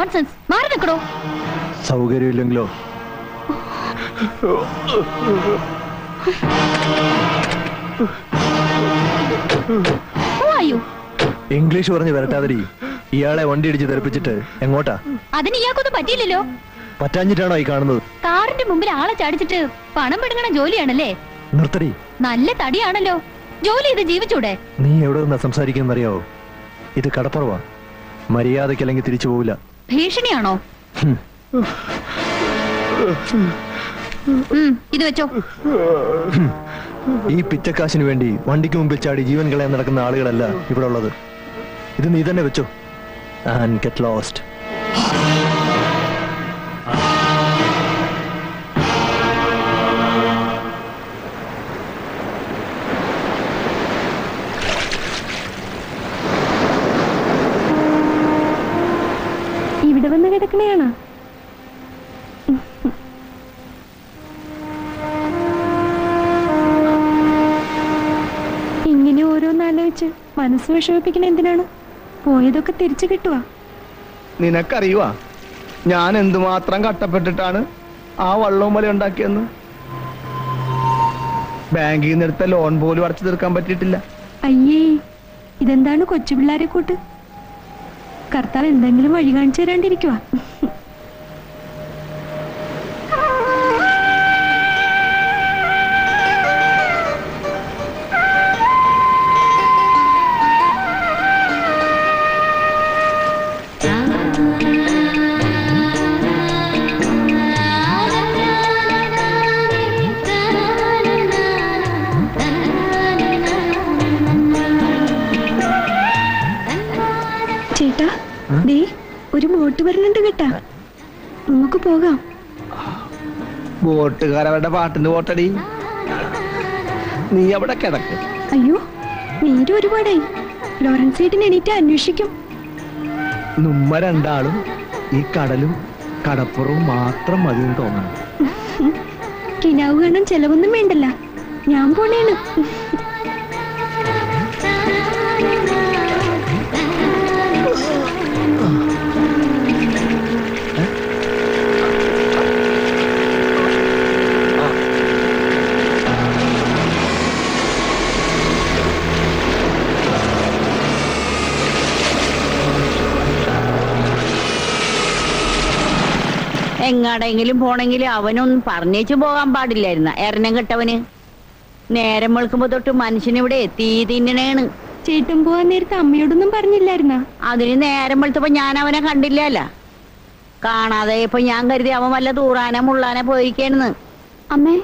Nonsense. മാറി നിൽക്കണോ? സൗകര്യമില്ലെങ്കിലോ? English പറഞ്ഞ് വരട്ടാതിരി. ഇയാളെ വണ്ടി ഇടിച്ച് തെറിപ്പിച്ചിട്ട് എങ്ങോട്ടാ? അതിന് ഇയാൾക്കൊന്നും പറ്റിയില്ലല്ലോ. പറ്റാഞ്ഞിട്ടാണോ ഈ കാണുന്നത്? കാറിന്റെ മുമ്പിൽ ആളെ ചാടിച്ചിട്ട് പണം പെടുങ്ങണ ജോലിയാണല്ലേ. നിർത്തടി. നല്ല തടിയാണല്ലോ. ജോലി ചെയ്ത് ജീവിച്ചൂടെ? നീ എവിടെ നിന്നാ സംസാരിക്കുന്നറിയാവോ? ഇത് കടപ്പുറവാ. മര്യാദക്കല്ലെങ്കിൽ തിരിച്ചു പോവില്ല. ഭീഷണിയാണോ? ഇത് വെച്ചോ. ഈ പിച്ചക്കാശിന് വേണ്ടി വണ്ടിക്ക് മുമ്പിൽ ചാടി ജീവൻ കളയാൻ നടക്കുന്ന ആളുകളല്ല ഇവിടെ ഉള്ളത്. ഇത് നീ തന്നെ വെച്ചോ. And get lost. ഇവിടെ വന്ന് കിടക്കണയാണോ? ഇങ്ങനെ ഓരോന്നാലോചിച്ച് മനസ്സ് വിഷമിപ്പിക്കണ എന്തിനാണ്? പോയതൊക്കെ തിരിച്ചു കിട്ടുവാ. നിനക്കറിയുവാ ഞാൻ എന്തുമാത്രം കട്ടപ്പെട്ടിട്ടാണ് ആ വള്ളവും വല ഉണ്ടാക്കിയെന്ന്? ബാങ്കിൽ നിന്ന് എടുത്ത ലോൺ പോലും അടച്ചു തീർക്കാൻ പറ്റിയിട്ടില്ല. അയ്യേ, ഇതെന്താണ് കൊച്ചു പിള്ളേരെ കൂട്ട്? കർത്താവ് എന്തെങ്കിലും വഴി കാണിച്ചു തരാണ്ടിരിക്കുവാ. ചേട്ടാ, ദേ ഒരു ബോട്ട് വരുന്നുണ്ട് കേട്ടാ. നമുക്ക് പോകാം. ബോട്ടുകാരവരുടെ പാട്ടിന് പോട്ടടി. നീ അവിടെ കിടക്ക്. അയ്യോ, നേരെ ഒരുപാടായി. ലോറൻസ് ചേട്ടൻ എണീറ്റ് അന്വേഷിക്കും. നമ്മ രണ്ടാളും ഈ കടലും കടപ്പുറവും മാത്രം മതിയെന്ന് തോന്നണം. കിനാവ് കാണാൻ ചെലവൊന്നും വേണ്ടല്ല. ഞാൻ പോണേണ്. എങ്ങാടെങ്കിലും പോണെങ്കിലും അവനൊന്നും പറഞ്ഞേച്ചു പോകാൻ പാടില്ലായിരുന്ന. എറണം കെട്ടവന് നേരം വെളുക്കുമ്പോ തൊട്ട് മനുഷ്യനിവിടെ തീ തിന്നണേണ്. ചേട്ടൻ പോവാൻ നേരത്തെ അമ്മയോടൊന്നും പറഞ്ഞില്ലായിരുന്ന? അതിന് നേരം വെളുത്തപ്പോ ഞാൻ അവനെ കണ്ടില്ലല്ല. കാണാതെ ഇപ്പൊ ഞാൻ കരുതി അവൻ വല്ല തൂറാനെ മുള്ളാനെ പോയിരിക്കണെന്ന്. അമ്മേ,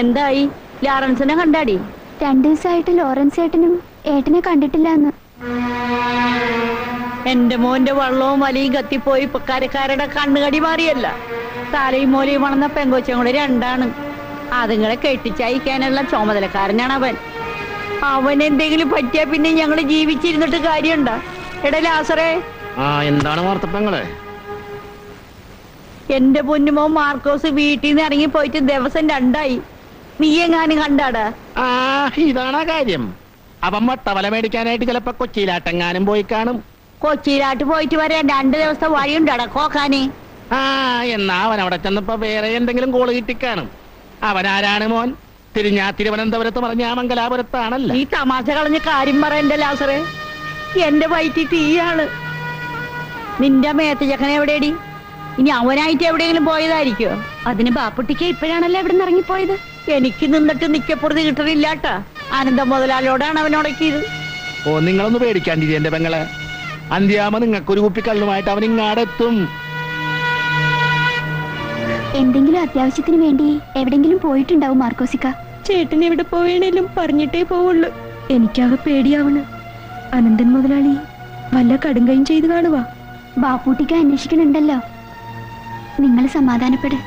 എന്തായി? ലോറൻസിനെ കണ്ടാടി? 2 ദിവസമായിട്ട് ലോറൻസ് ചേട്ടനും ഏട്ടനെ കണ്ടിട്ടില്ല. എന്റെ മോന്റെ വള്ളവും വലിയും കത്തിപ്പോയി. ഇപ്പൊ കരക്കാരുടെ കണ്ണുകടി മാറിയല്ല. തലയും മോലയും വളർന്ന പെങ്കൊച്ചും കൂടെ 2 അതുങ്ങളെ കെട്ടിച്ചയക്കാനുള്ള ചുമതലക്കാരനാണ് അവൻ. അവൻ എന്തെങ്കിലും പറ്റിയാ പിന്നെ ഞങ്ങള് ജീവിച്ചിരുന്നിട്ട് കാര്യമുണ്ടാ? എടാ ലാസറേ, എന്താണ് വാർത്തപ്പങ്ങളെ? എന്റെ പൊന്നുമോ മാർക്കോസ് വീട്ടിൽ നിന്ന് ഇറങ്ങി പോയിട്ട് ദിവസം 2 നീ എങ്ങാനും കണ്ടാടാ? ഇതാണ് കാര്യം. അവൻ മട്ടവല മേടിക്കാനായിട്ട് ചിലപ്പോ കൊച്ചിയിലാട്ടെങ്ങാനും പോയി കാണും. കൊച്ചിയിലാട്ട് പോയിട്ട് വരാൻ 2 ദിവസത്തെ വഴിയുണ്ടാടാ കോക്കാന്. എന്നാ അവൻ അവിടെ ചെന്നപ്പോ വേറെ എന്തെങ്കിലും കോള് കിട്ടിക്കാണും. അവനാരാണ് മോൻ? തിരുവനന്തപുരത്ത് പറഞ്ഞ മംഗലാപുരത്താണല്ലോ. ഈ തമാശ കളഞ്ഞ കാര്യം പറയണ്ട ലാസറേ. എന്റെ വയറ്റിൽ തീയാണ്. നിന്റെ മേത്ത് ചക്കൻ എവിടെയടി? ഇനി അവനായിട്ട് എവിടെയെങ്കിലും പോയതായിരിക്കോ? അതിന് ബാപ്പുട്ടിക്ക് ഇപ്പോഴാണല്ലോ ഇവിടെ നിന്ന് ഇറങ്ങിപ്പോയത്. എനിക്ക് നിന്നിട്ട് നിക്കപ്പുറത്ത് കിട്ടണില്ലാട്ടാ. ആനന്ദം മുതലാളിയോടാണ് അവനുടക്കിയത്. നിങ്ങളൊന്ന് പേടിക്കാണ്ടിരി എന്റെ പെങ്ങളെ. അന്ത്യാമ നിങ്ങൾക്കൊരു കുപ്പിക്കള്ളുമായിട്ട് അവൻ ഇങ്ങാടെത്തും. എന്തെങ്കിലും അത്യാവശ്യത്തിന് വേണ്ടി എവിടെങ്കിലും പോയിട്ടുണ്ടാവും മാർക്കോസിക്ക. ചേട്ടൻ എവിടെ പോവേണേലും പറഞ്ഞിട്ടേ പോവുള്ളൂ. എനിക്കാകെ പേടിയാവണ്. അനന്തൻ മുതലാളി വല്ല കടുങ്കയും ചെയ്ത് കാണുവാ. ബാപ്പൂട്ടിക്ക് അന്വേഷിക്കണുണ്ടല്ലോ. നിങ്ങൾ സമാധാനപ്പെട്.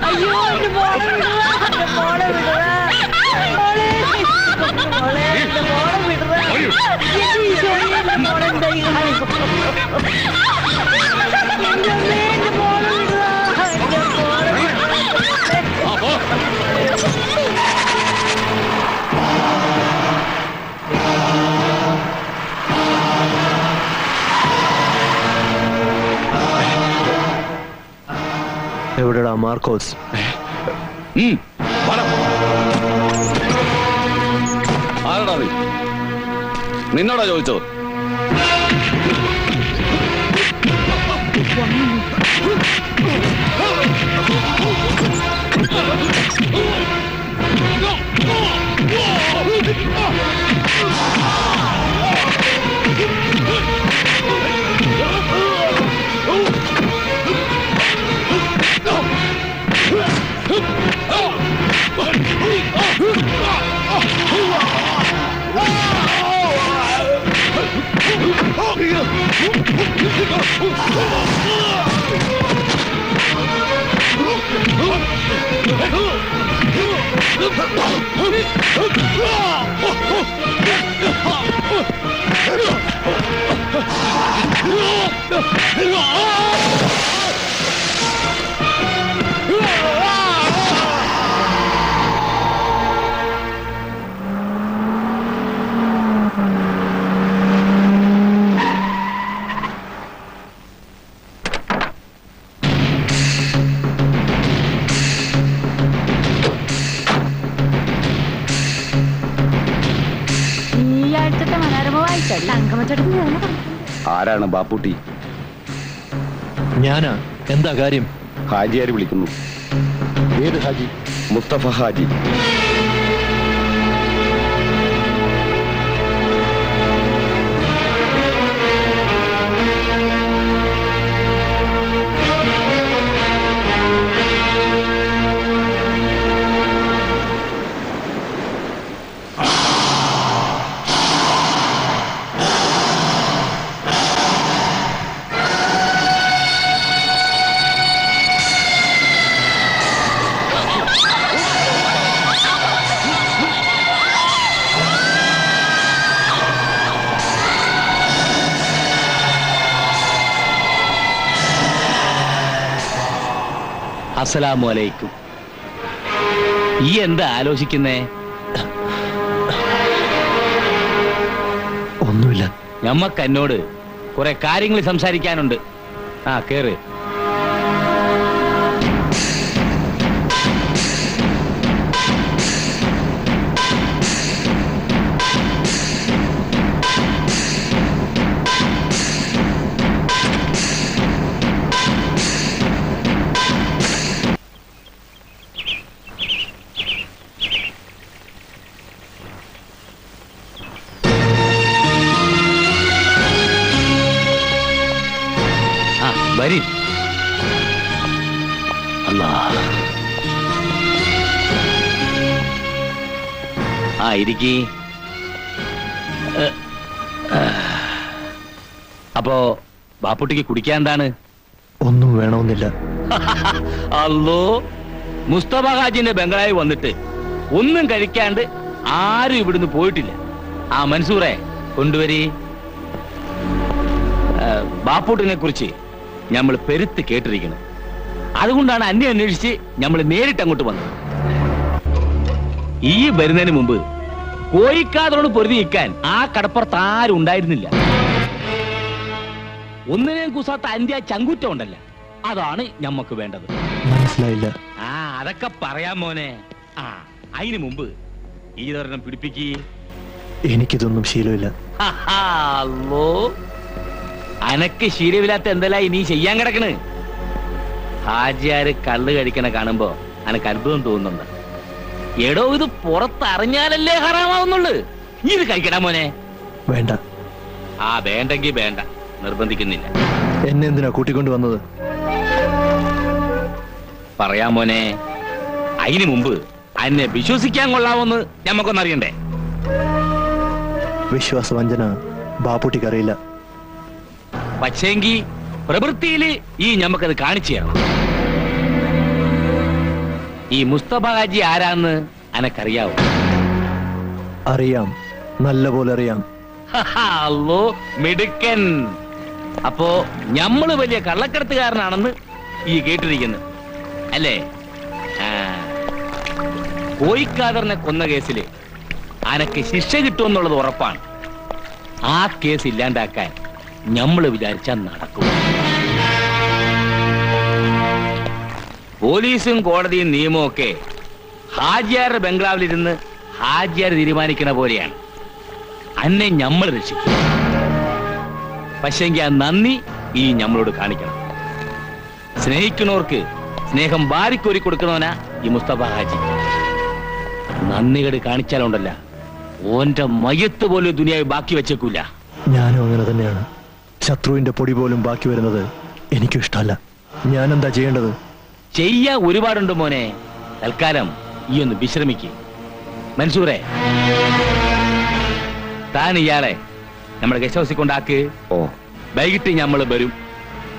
അയ്യോ, എവിടെടാ മാർക്കോസ്? ആരടാ നീ? നിന്നോടാ ചോദിച്ചോ? ആരാണ് ബാപ്പുട്ടി? ഞാനാ. എന്താ കാര്യം? ഹാജിയാര് വിളിക്കുന്നു. ഏത് ഹാജി? മുസ്തഫ ഹാജി. അസ്സലാമു അലൈക്കും. ഈ എന്താ ആലോചിക്കുന്നേ? ഒന്നുമില്ല. ഞമ്മക്ക് എന്നോട് കുറെ കാര്യങ്ങൾ സംസാരിക്കാനുണ്ട്. ആ കേറ്. വരി. അല്ലാ. ആ ഇരിക്കി. അപ്പോ ബാപ്പുട്ടിക്ക് കുടിക്കാൻ എന്താണ്? ഒന്നും വേണമെന്നില്ല. അല്ലോ, മുസ്തഫ ഹാജിന്റെ ബംഗ്ലാവിൽ വന്നിട്ട് ഒന്നും കഴിക്കാണ്ട് ആരും ഇവിടുന്ന് പോയിട്ടില്ല. ആ മൻസൂറെ കൊണ്ടുവരി. ബാപ്പുട്ടിനെ കുറിച്ച് നമ്മൾ പെരുത്ത് കേട്ടിരിക്കണം. അതുകൊണ്ടാണ് അന്നെ അന്വേഷിച്ച് നമ്മൾ നേരിട്ട് അങ്ങോട്ട് വന്നത്. ഈ വരുന്നതിന് മുമ്പ് കോയിക്കാതോട് പൊരുതി നിൽക്കാൻ ആ കടപ്പുറത്ത് ആരും ഉണ്ടായിരുന്നില്ല. ഒന്നിനെയും കുസാത്ത അന്ത്യ ചങ്കുറ്റം ഉണ്ടല്ല, അതാണ് ഞമ്മക്ക് വേണ്ടത്. മനസ്സിലായില്ല. ആ അതൊക്കെ പറയാം മോനെ. ആ അതിനു മുമ്പ് ഈ തരണം പിടിപ്പിക്ക്. എനിക്കിതൊന്നും ശീലമില്ല. അല്ലോ, അനക്ക് ശീലമില്ലാത്ത എന്തെല്ലാം നീ ചെയ്യാൻ കിടക്കണ്? ഹാജിയാര് കള്ള് കഴിക്കണ കാണുമ്പോ അനക്ക് അത്ഭുതം തോന്നുന്നുണ്ട്. എടോ, ഇത് പുറത്തറിഞ്ഞാലല്ലേ ഹറാമാവുന്നുള്ളു. നീ ഇത് കഴിക്കടാ മോനെ. വേണ്ട. ആ വേണ്ടെങ്കി വേണ്ട, നിർബന്ധിക്കുന്നില്ല. എന്നെ എന്തിനാ കൂട്ടിക്കൊണ്ട് വന്നത്? പറയാം മോനെ. അതിനു മുമ്പ് അന്നെ വിശ്വസിക്കാൻ കൊള്ളാവോന്ന് ഞമ്മക്കൊന്നറിയണ്ടേ? വിശ്വാസവഞ്ചന ബാപ്പുട്ടിക്കറിയില്ല. പക്ഷേങ്കി പ്രവൃത്തിയില് ഈ ഞമ്മക്കത് കാണിച്ചു തരണം. ഈ മുസ്തഫ ഹാജി ആരാന്ന് അനക്കറിയാവോ? അറിയാം, നല്ല പോലെ അറിയാം. അല്ലോ, മിടുക്കൻ. അപ്പോ ഞമ്മള് വലിയ കള്ളക്കടത്തുകാരനാണെന്ന് ഈ കേട്ടിരിക്കുന്നു അല്ലേ? കോയിക്കാദറിനെ കൊന്ന കേസില് അനക്ക് ശിക്ഷ കിട്ടുമെന്നുള്ളത് ഉറപ്പാണ്. ആ കേസ് ഇല്ലാണ്ടാക്കാൻ ഞമ്മള് വിചാരിച്ചാൽ നടക്കും. പോലീസും കോടതിയും നിയമവും ഒക്കെ ഹാജിയാരുടെ ബംഗ്ലാവിലിരുന്ന് ഹാജിയാർ തീരുമാനിക്കണ പോലെയാണ്. അന്നെ നമ്മൾ രക്ഷിക്കും. പക്ഷെങ്കിൽ ആ നന്ദി ഈ നമ്മളോട് കാണിക്കണം. സ്നേഹിക്കുന്നവർക്ക് സ്നേഹം വാരിക്കോരി കൊടുക്കണവനാ ഈ മുസ്തഫ ഹാജി. നന്ദികേട് കാണിച്ചാലുണ്ടല്ല, ഓന്റെ മയത്ത് പോലും ദുനിയാവ് ബാക്കി വെച്ചേക്കൂല. ഞാനും അങ്ങനെ തന്നെയാണ്. ശത്രുവിന്റെ പൊടി പോലും ബാക്കി വരുന്നത് എനിക്കും ഇഷ്ടമല്ല. ഞാൻ എന്താ ചെയ്യേണ്ടത്? ചെയ്യാൻ ഒരുപാടുണ്ട് മോനെ. തൽക്കാലം ഈ ഒന്ന് വിശ്രമിക്ക്. മൻസൂറെ, താൻ ഇയാളെ നമ്മുടെ ഗസ്റ്റ് ഹൗസിൽ കൊണ്ടാക്ക്. ഓ, വൈകിട്ട് നമ്മൾ വരും.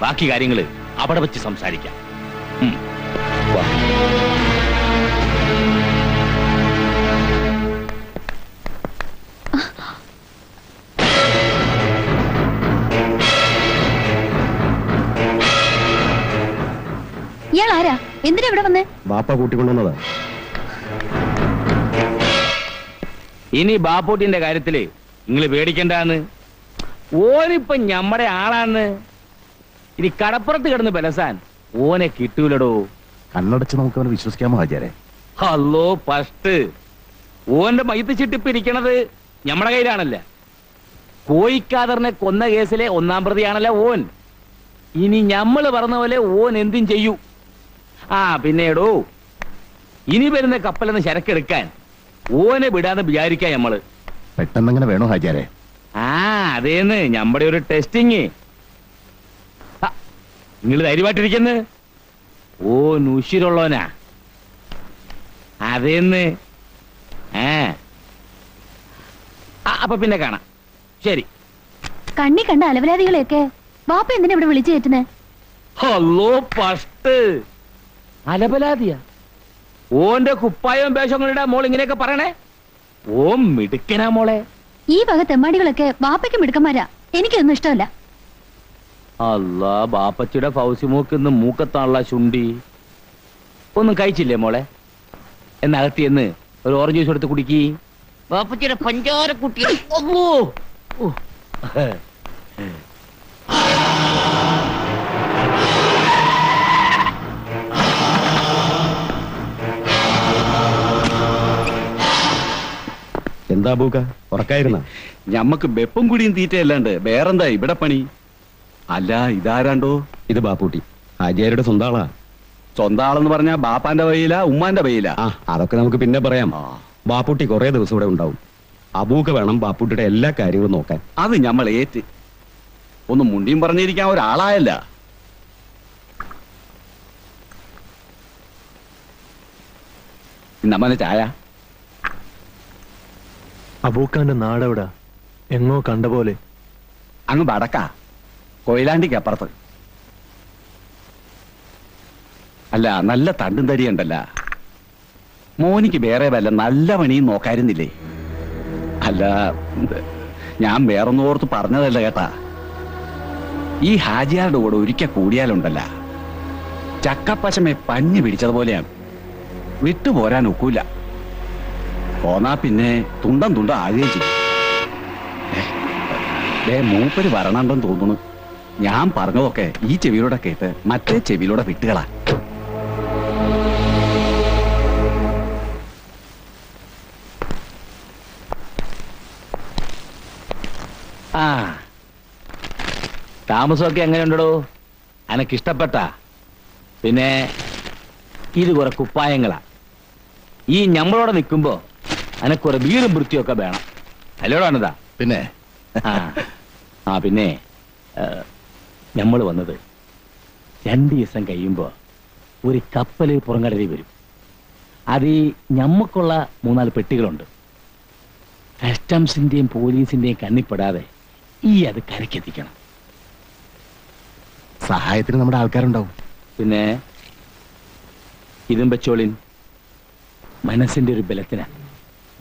ബാക്കി കാര്യങ്ങള് അവിടെ വെച്ച് സംസാരിക്കാം. വാ. ഇയാൾ ആരാ? എന്തിനാ ഇവിടെ വന്നേ? ബാപ്പ കൂട്ടിക്കൊണ്ടുവന്നതാ. ഇനി ബാപ്പൂട്ടിന്റെ കാര്യത്തില് നിങ്ങൾ പേടിക്കണ്ടാന്ന്. ഓനിപ്പം ഞമ്മടെ ആളാന്ന്. ഇനി കടപ്പുറത്ത് കിടന്ന് ബലസാൻ ഓനെ കിട്ടൂലടോ. കണ്ണടച്ച് നമുക്ക് അവനെ വിശ്വസിക്കാമോ ഹാജിയാരെ? അല്ലോ ഫസ്റ്റ് ഓന്റെ മയ്യത്ത് ചിട്ടിപ്പ് ഇരിക്കണത് ഞമ്മടെ കയ്യിലാണല്ല. കോയിക്കാദറിനെ കൊന്ന കേസിലെ 1-ാം പ്രതിയാണല്ല ഓൻ. ഇനി ഞമ്മള് പറഞ്ഞ പോലെ ഓൻ എന്തും ചെയ്യൂ. പിന്നേടോ, ഇനി വരുന്ന കപ്പലെന്ന് ചരക്കെടുക്കാൻ ഓനെ വിടാന്ന് വിചാരിക്കാം ഞമ്മള്. പെട്ടെന്നങ്ങനെ വേണോ ഹാജിയാരെ? അതേന്ന് ഞമ്മടെ ഒരു ടെസ്റ്റിങ്. നിങ്ങൾ ധൈര്യമായിട്ടിരിക്കുന്നു. ഓൻ ഉശിരുള്ളവനാ. അതേന്ന്. അപ്പൊ പിന്നെ കാണാം. ശരി. കണ്ണി കണ്ട അലവലാദികളെയൊക്കെ ബാപ്പ എന്തിനാ ഇവിടെ വിളിച്ചു കയറ്റുന്നേ? Hello first അലബലാദിയ. ഓന്റെ കുപ്പായവും വേഷങ്ങളുടെ മോൾ ഇങ്ങനെയൊക്കെ പറയണേ. ഓ മിടുക്കനാ മോളെ. ഈ വക തെമ്മാടികളൊക്കെ ബാപ്പയ്ക്ക് മിടുക്കന്മാരാ. എനിക്കൊന്നും ഇഷ്ടമല്ല. അല്ലാ, ബാപ്പച്ചിയുടെ ഫൗസിമോക്ക് മൂക്കത്താണുള്ള ചുണ്ടി. ഒന്നും കഴിച്ചില്ലേ മോളെ? എന്നകത്തിയെന്ന് ഒരു ഓറഞ്ച് ജ്യൂസ് എടുത്ത് കുടിക്കി. ബാപ്പച്ചിയുടെ പഞ്ചാര കുട്ടി. എന്താ ബൂക്ക, ഉറക്കായിരുന്ന? ഞമ്മക്ക് വെപ്പും കുടിയും തീറ്റയല്ലാണ്ട് വേറെന്താ ഇവിടെ പണി? അല്ല, ഇതാരാണ്ടോ? ഇത് ബാപ്പൂട്ടി, ഹാജിയാരുടെ സ്വന്തം ആളാ. സ്വന്തം ആളെന്ന് പറഞ്ഞാ ബാപ്പാന്റെ വഴിയില ഉമ്മാന്റെ വഴിയില? അതൊക്കെ നമുക്ക് പിന്നെ പറയാം. ബാപ്പൂട്ടി കുറെ ദിവസം ഇവിടെ ഉണ്ടാവും. അബൂക്ക വേണം ബാപ്പൂട്ടിയുടെ എല്ലാ കാര്യങ്ങളും നോക്കാൻ. അത് ഞമ്മൾ ഏറ്റ്. ഒന്ന് മുണ്ടിയും പറഞ്ഞിരിക്കാൻ ഒരാളായല്ല. ഇന്നമ്മനെ ചായ. അബൂക്കാന്റെ നാടെവിടാ? എങ്ങോ കണ്ട പോലെ. അങ്ങ് വടക്കാ, കൊയിലാണ്ടിക്ക് അപ്പുറത്ത്. അല്ല, നല്ല തണ്ടും തരിയുണ്ടല്ല. മോനിക്ക് വേറെ വല്ല നല്ല പണിയും നോക്കായിരുന്നില്ലേ? അല്ല, ഞാൻ വേറൊന്നും ഓർത്ത് പറഞ്ഞതല്ല കേട്ടാ. ഈ ഹാജിയാരുടെ കൂടെ ഒരിക്കൽ കൂടിയാലുണ്ടല്ല, ചക്കപ്പശമെ പഞ്ഞു പിടിച്ചതുപോലെയാണ്. വിട്ടുപോരാൻ ഒക്കൂല. പോന്നാ പിന്നെ തുണ്ടം തുണ്ടം ആകുകയും ചെയ്യും. മൂപ്പര് വരണണ്ടെന്ന് തോന്നുന്നു. ഞാൻ പറഞ്ഞതൊക്കെ ഈ ചെവിയിലൂടെ കേട്ട് മറ്റേ ചെവിയിലൂടെ വിട്ടുകളാ. താമസമൊക്കെ എങ്ങനെയുണ്ടോ? എനക്കിഷ്ടപ്പെട്ട? പിന്നെ ഇത് കുറെ കുപ്പായങ്ങളാ. ഈ ഞമ്മളോടെ നിൽക്കുമ്പോ എനക്കുറെ വീറും വൃത്തിയൊക്കെ വേണം. അല്ലോടാണിതാ? പിന്നെ പിന്നെ നമ്മൾ വന്നത് 2 ദിവസം കഴിയുമ്പോ ഒരു കപ്പല് പുറംകടലിൽ വരും. അത് ഈ ഞമ്മക്കുള്ള 3-4 പെട്ടികളുണ്ട്. കസ്റ്റംസിന്റെയും പോലീസിന്റെയും കണ്ണിപ്പെടാതെ ഈ അത് കരക്കെത്തിക്കണം. സഹായത്തിന് നമ്മുടെ ആൾക്കാരുണ്ടാവും. പിന്നെ ഇതും വെച്ചോളിൻ, മനസ്സിന്റെ ഒരു ബലത്തിനാ.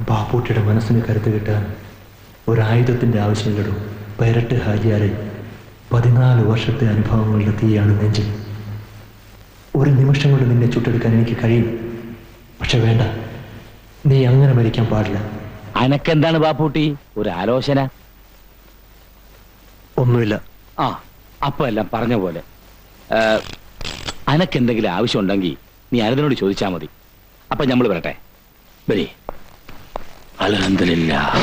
ബാപ്പൂട്ടിയുടെ മനസ്സിന് കരുത്ത് കിട്ടാൻ ഒരായുധത്തിന്റെ ആവശ്യമില്ലടോ. പൈരട്ട് ഹാജിയാരെ 14 വർഷത്തെ അനുഭവങ്ങളുടെ തീയാണ് നെഞ്ചിൽ. ഒരു നിമിഷം കൊണ്ട് നിന്നെ ചുട്ടെടുക്കാൻ എനിക്ക് കഴിയും. പക്ഷെ വേണ്ട, നീ അങ്ങനെ മരിക്കാൻ പാടില്ല. അനക്കെന്താണ് ബാപ്പൂട്ടി ഒരു ആലോചന? ഒന്നുമില്ല. അപ്പൊ എല്ലാം പറഞ്ഞ പോലെ. അനക്കെന്തെങ്കിലും ആവശ്യമുണ്ടെങ്കിൽ നീ അനന്തനോട് ചോദിച്ചാ മതി. അപ്പൊ നമ്മൾ വരട്ടെ. വരി. അൽഹംദുലില്ലാ.